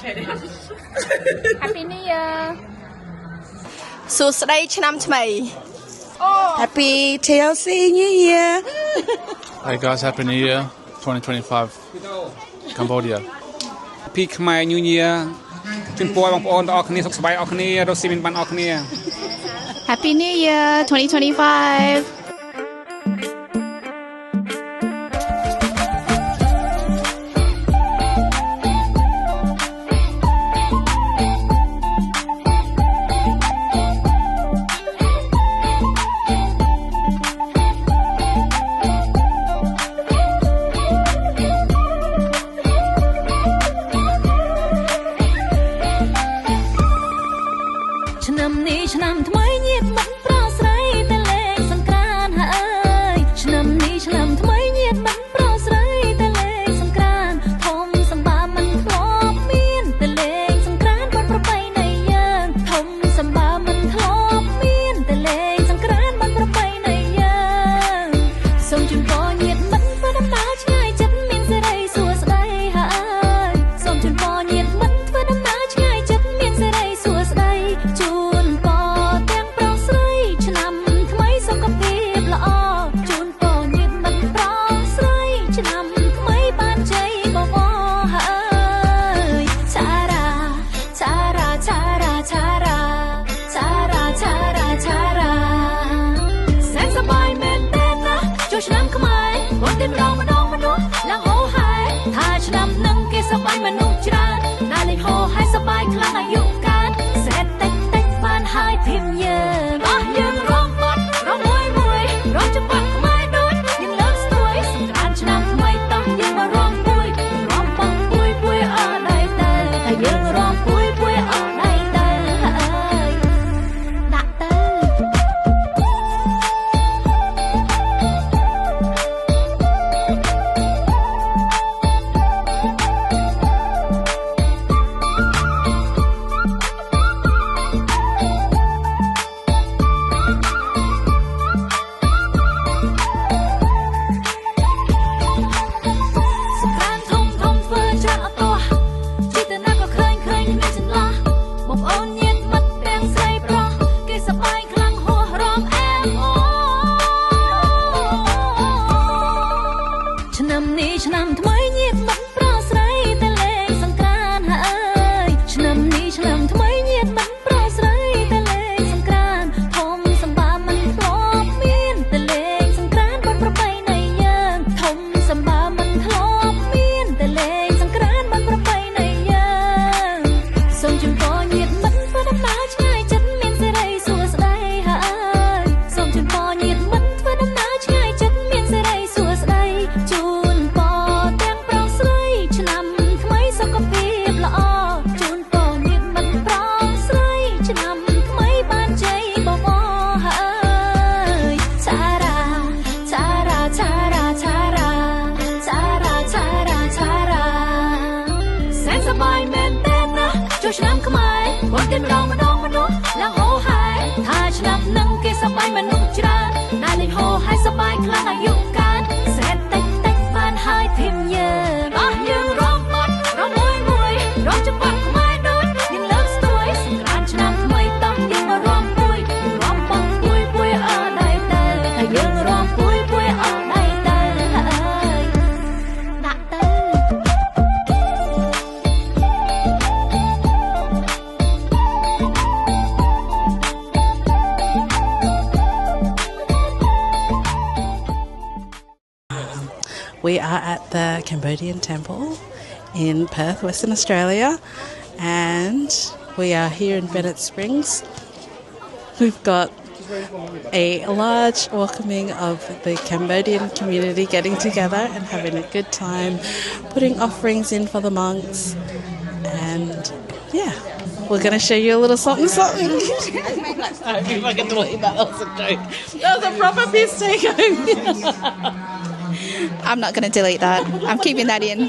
Happy New Year សួស្តីឆ្នាំថ្មី Happy TLC New Year Hey guys, Happy New Year 2025 Cambodia Happy Khmer New Year ជូនពរបងប្អូនទាំងអស់គ្នាសុខសប្បាយអស់គ្នារស់ស៊ីមានបានអស់គ្នា Happy New Year 2025ឆ្នាំនេះឆ្នាំថ្មីញាតិមិត្តប្រស្រីតែលេងសង្ក្រាន្តហើយឆ្នាំនេះឆ្នាំថ្មីញាតិមិត្តប្រស្រីតែលេងសង្ក្រាន្តធំសម្បាមិនធ្លាប់មានតែលេងសង្ក្រាន្តបាត់ប្រពៃណីយើងធំសម្បាមិនធ្លាប់មានតែលេងសង្ក្រាន្តបាត់ប្រពៃណីយើងសូមជូនពរញាតិមិត្តធ្វើដំណើរឆ្ងាយចិត្តមានសេរីសួស្តីហើយសូមជូនពរញាតិមិត្តធ្វើដំណើរឆ្ងាយចិត្តមានសេរីសួស្តីជូនពរទាំងប្រុសស្រីឆ្នាំថ្មីសុខភាពល្អជូនពរញាតិមិត្តប្រុសស្រីឆ្នាំថ្មីបានជ័យបវរហើយឆារ៉ាឆារ៉ាឆារ៉ាឆារ៉ាឆារ៉ាឆារ៉ាឆារ៉ាសែនសប្បាយមែនទេណាចូលឆ្នាំខ្មែរមកតែម្ដងឡើងហោហើយថាឆ្នាំនឹងគេសប្បាយមនុស្សច្រើនណាលេងហោហើយសប្បាយខ្លាំងអាយុកើតសេតតិចបានហើយធៀមយើងអស់យើងរងបាត់រងមួយរងច្បាស់ខ្មែរដូចយើងលើកស្ទួយសង្ក្រាន្តឆ្នាំថ្មីតោះយើងមករងពួយបងពួយអស់ដៃទៅតែយើងរងពួយអស់ដៃទៅដាក់ទៅ ឆ្នាំនេះឆ្នាំថ្មីញាតិមិត្តប្រស្រីតែលេងសង្ក្រាន្តហើយឆ្នាំនេះឆ្នាំថ្មីញាតិមិត្តប្រស្រីតែលេងសង្ក្រាន្តធំសម្បាមិនធ្លាប់មានតែលេងសង្ក្រាន្តបាត់ប្រពៃណីយើងធំសម្បាមិនធ្លាប់មានតែលេងសង្ក្រាន្តបាត់ប្រពៃណីយើងសូមជូនពរញាតិមិត្តធ្វើដំណើរឆ្ងាយចិត្តមានសេរីសួស្តីហើយសូមជូនពរញាតិមិត្តធ្វើដំណើរឆ្ងាយចិត្តមានសេរីសួស្តីជូនពរទាំងប្រុសស្រីឆ្នាំថ្មីសុខភាពល្អជូនពរញាតិមិត្តប្រុសស្រីឆ្នាំថ្មីបានជ័យបវរហើយឆារ៉ាឆារ៉ាឆារ៉ាឆារ៉ាឆារ៉ាឆារ៉ាឆារ៉ាសែនសប្បាយមែនទេណាចូលឆ្នាំខ្មែរមកតែម្ដងឡើងហោហើយថាឆ្នាំនឹងគេសប្បាយមនុស្សច្រើនណាលេងហោហើយសប្បាយខ្លាំងអាយុកើតសេតតិចបានហើយធៀមយើងអស់យើងរងបាត់រងមួយរងច្បាស់ខ្មែរដូចយើងលើកស្ទួយសង្ក្រាន្តឆ្នាំថ្មីតោះយើងមករងពួយអស់ដៃទៅតែយើងរងពួយអស់ដៃទៅដាក់ទៅ We are at the Cambodian Temple in Perth, Western Australia, and we are here in Bennett Springs. We've got a large welcoming of the Cambodian community getting together and having a good time, putting offerings in for the monks, and yeah, we're going to show you a little something. Sorry, if I can delete that, that was a joke. That was a proper piss take home. I'm not going to delete that. I'm keeping that in.